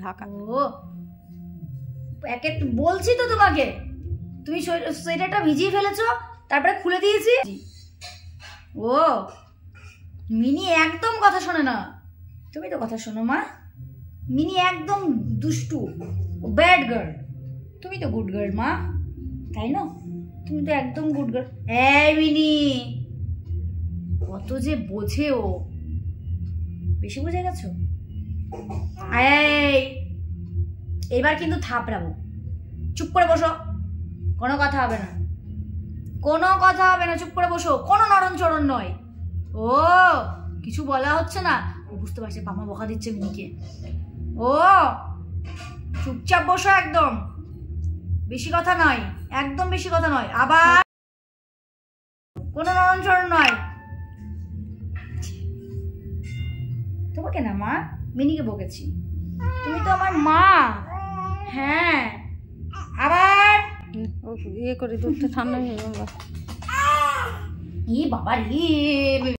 ঢাকা। ও একে বলছি তো তোমাকে, তুমি সোয়েটারটা ভিজিয়ে ফেলেছো, তারপরে খুলে দিয়েছি। ও মিনি একদম কথা শোনে না। তুমি তো কথা শোনো মা। মিনি একদম দুষ্টু, ব্যাড গার্ল। তুমি তো গুড গার্ল মা, তাই না? তুমি তো একদম গুড গার্ল। এই মিনি কত যে বোঝে ও, বেশি বুঝে গেছো। এবার কিন্তু থাপড়াবো। চুপ করে বসো, কোনো কথা হবে না, কোনো কথা হবে না। চুপ করে বসো, কোনো নরম চরণ নয়। ও কিছু বলা হচ্ছে না, ও বুঝতে পারছে পাপা বকা দিচ্ছে মিনিকে। ও চুপচাপ বসো, একদম বেশি কথা নয়, একদম বেশি কথা নয়। আবার কোনো নরম চরণ নয়। তোমাকে না মা, মিনিকে বকেছি। তুমি তো আমার মা। হ্যাঁ আবার ইয়ে করে দুধটা ঠান্ডা হয়ে যাবে। বাবা রে।